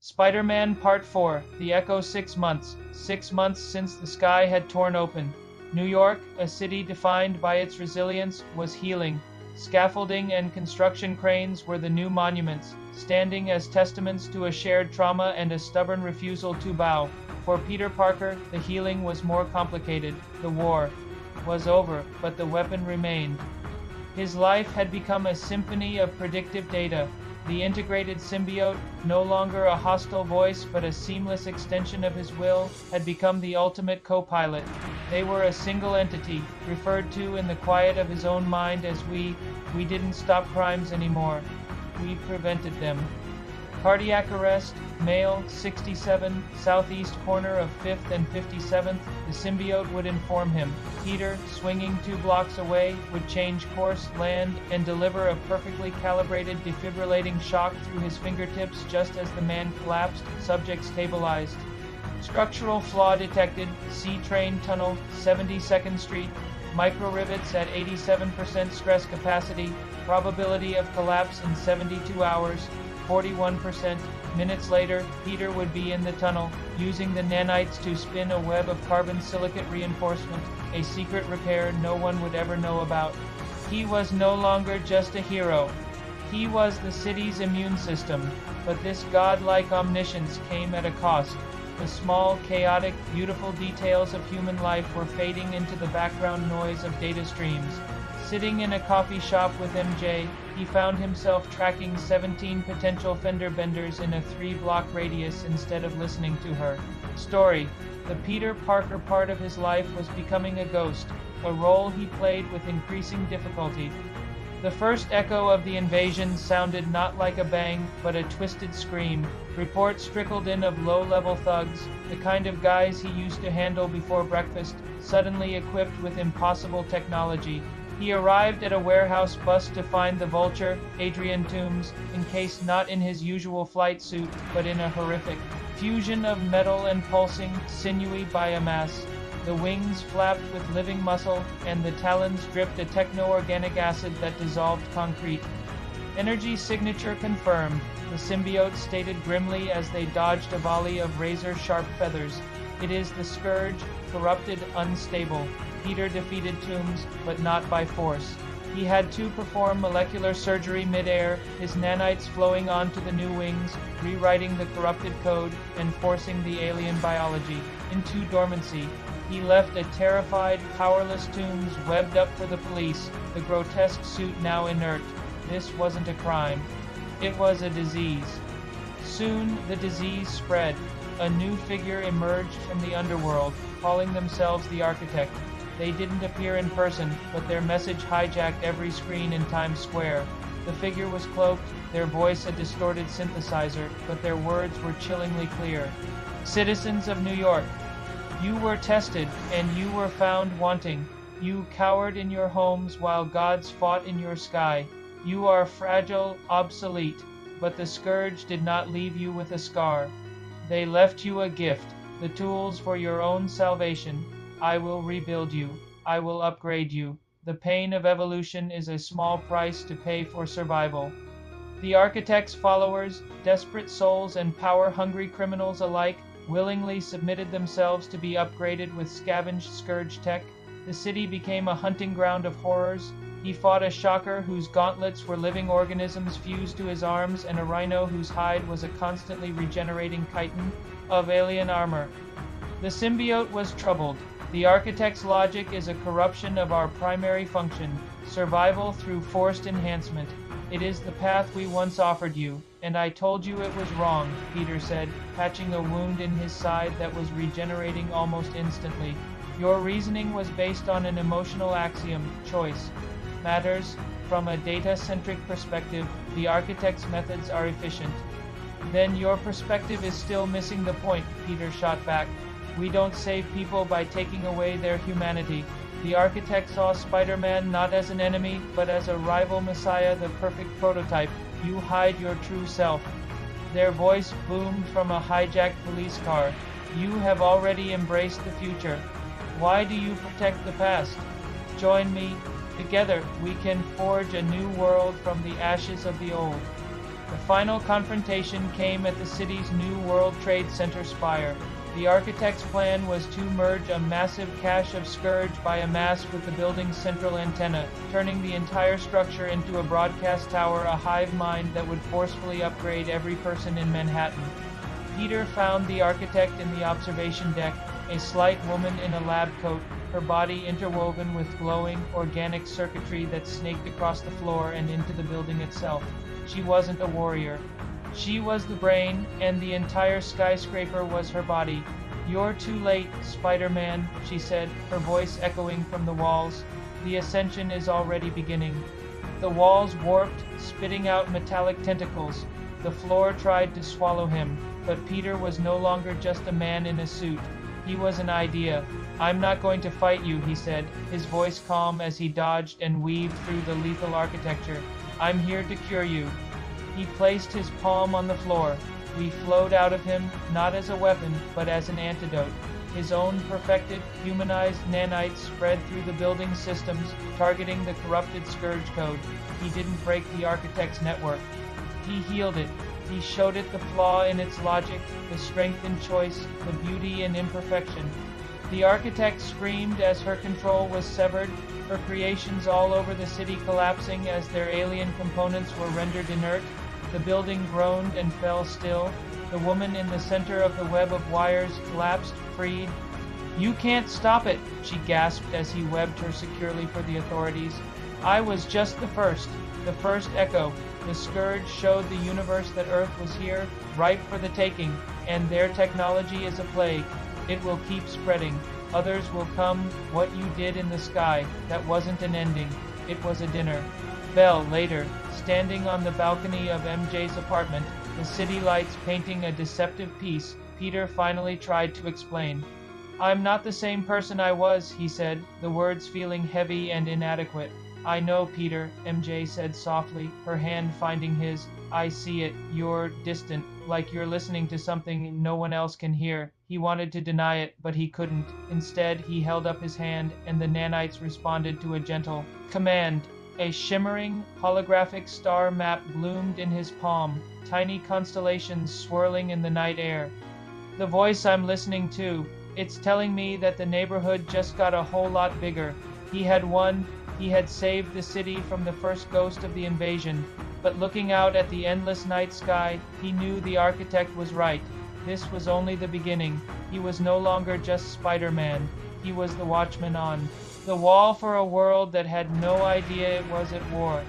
Spider-Man Part 4, The Echo 6 months. 6 months since the sky had torn open. New York, a city defined by its resilience, was healing. Scaffolding and construction cranes were the new monuments, standing as testaments to a shared trauma and a stubborn refusal to bow. For Peter Parker, the healing was more complicated. The war was over, but the weapon remained. His life had become a symphony of predictive data. The integrated symbiote, no longer a hostile voice but a seamless extension of his will, had become the ultimate co-pilot. They were a single entity, referred to in the quiet of his own mind as we didn't stop crimes anymore. We prevented them. Cardiac arrest, male, 67, southeast corner of 5th and 57th, the symbiote would inform him. Peter, swinging 2 blocks away, would change course, land, and deliver a perfectly calibrated defibrillating shock through his fingertips just as the man collapsed, subject stabilized. Structural flaw detected, C-train tunnel, 72nd Street, micro rivets at 87% stress capacity, probability of collapse in 72 hours, 41%. Minutes later, Peter would be in the tunnel, using the nanites to spin a web of carbon silicate reinforcement, a secret repair no one would ever know about. He was no longer just a hero. He was the city's immune system, but this godlike omniscience came at a cost. The small, chaotic, beautiful details of human life were fading into the background noise of data streams. Sitting in a coffee shop with MJ, he found himself tracking 17 potential fender benders in a 3-block radius instead of listening to her story. The Peter Parker part of his life was becoming a ghost, a role he played with increasing difficulty. The first echo of the invasion sounded not like a bang, but a twisted scream. Reports trickled in of low-level thugs, the kind of guys he used to handle before breakfast, suddenly equipped with impossible technology. He arrived at a warehouse bus to find the Vulture, Adrian Toomes, encased not in his usual flight suit, but in a horrific fusion of metal and pulsing, sinewy biomass. The wings flapped with living muscle, and the talons dripped a techno-organic acid that dissolved concrete. Energy signature confirmed, the symbiote stated grimly as they dodged a volley of razor-sharp feathers. It is the Scourge, corrupted, unstable. Peter defeated Toomes, but not by force. He had to perform molecular surgery mid-air, his nanites flowing onto the new wings, rewriting the corrupted code, and forcing the alien biology into dormancy. He left a terrified, powerless Toomes webbed up for the police, the grotesque suit now inert. This wasn't a crime. It was a disease. Soon, the disease spread. A new figure emerged from the underworld, calling themselves the Architect. They didn't appear in person, but their message hijacked every screen in Times Square. The figure was cloaked, their voice a distorted synthesizer, but their words were chillingly clear. Citizens of New York, you were tested, and you were found wanting. You cowered in your homes while gods fought in your sky. You are fragile, obsolete, but the Scourge did not leave you with a scar. They left you a gift, the tools for your own salvation. I will rebuild you. I will upgrade you. The pain of evolution is a small price to pay for survival. The Architect's followers, desperate souls and power-hungry criminals alike, willingly submitted themselves to be upgraded with scavenged Scourge tech. The city became a hunting ground of horrors. He fought a Shocker whose gauntlets were living organisms fused to his arms, and a Rhino whose hide was a constantly regenerating chitin of alien armor. The symbiote was troubled. The Architect's logic is a corruption of our primary function, survival through forced enhancement. It is the path we once offered you, and I told you it was wrong, Peter said, patching a wound in his side that was regenerating almost instantly. Your reasoning was based on an emotional axiom, choice matters. From a data-centric perspective, the Architect's methods are efficient. Then your perspective is still missing the point, Peter shot back. We don't save people by taking away their humanity. The Architect saw Spider-Man not as an enemy, but as a rival messiah, the perfect prototype. You hide your true self. Their voice boomed from a hijacked police car. You have already embraced the future. Why do you protect the past? Join me. Together, we can forge a new world from the ashes of the old. The final confrontation came at the city's new World Trade Center spire. The architect's plan was to merge a massive cache of Scourge by a mast with the building's central antenna, turning the entire structure into a broadcast tower, a hive mind that would forcefully upgrade every person in Manhattan. Peter found the architect in the observation deck, a slight woman in a lab coat, her body interwoven with glowing, organic circuitry that snaked across the floor and into the building itself. She wasn't a warrior. She was the brain, and the entire skyscraper was her body. "You're too late, Spider-Man," she said, her voice echoing from the walls. "The ascension is already beginning." The walls warped, spitting out metallic tentacles. The floor tried to swallow him, but Peter was no longer just a man in a suit. He was an idea. "I'm not going to fight you," he said, his voice calm as he dodged and weaved through the lethal architecture. "I'm here to cure you." He placed his palm on the floor. We flowed out of him, not as a weapon, but as an antidote. His own perfected, humanized nanites spread through the building's systems, targeting the corrupted Scourge code. He didn't break the architect's network. He healed it. He showed it the flaw in its logic, the strength in choice, the beauty in imperfection. The architect screamed as her control was severed, her creations all over the city collapsing as their alien components were rendered inert. The building groaned and fell still. The woman in the center of the web of wires collapsed, freed. "You can't stop it," she gasped as he webbed her securely for the authorities. "I was just the first echo. The Scourge showed the universe that Earth was here, ripe for the taking, and their technology is a plague. It will keep spreading. Others will come. What you did in the sky, that wasn't an ending. It was a dinner." Bell, later, standing on the balcony of MJ's apartment, the city lights painting a deceptive piece, Peter finally tried to explain. "I'm not the same person I was," he said, the words feeling heavy and inadequate. "I know, Peter," MJ said softly, her hand finding his. "I see it. You're distant, like you're listening to something no one else can hear." He wanted to deny it, but he couldn't. Instead, he held up his hand, and the nanites responded to a gentle command. A shimmering, holographic star map bloomed in his palm, tiny constellations swirling in the night air. "The voice I'm listening to, it's telling me that the neighborhood just got a whole lot bigger. He had won, he had saved the city from the first ghost of the invasion. But looking out at the endless night sky, he knew the architect was right. This was only the beginning. He was no longer just Spider-Man. He was the watchman on the wall for a world that had no idea it was at war."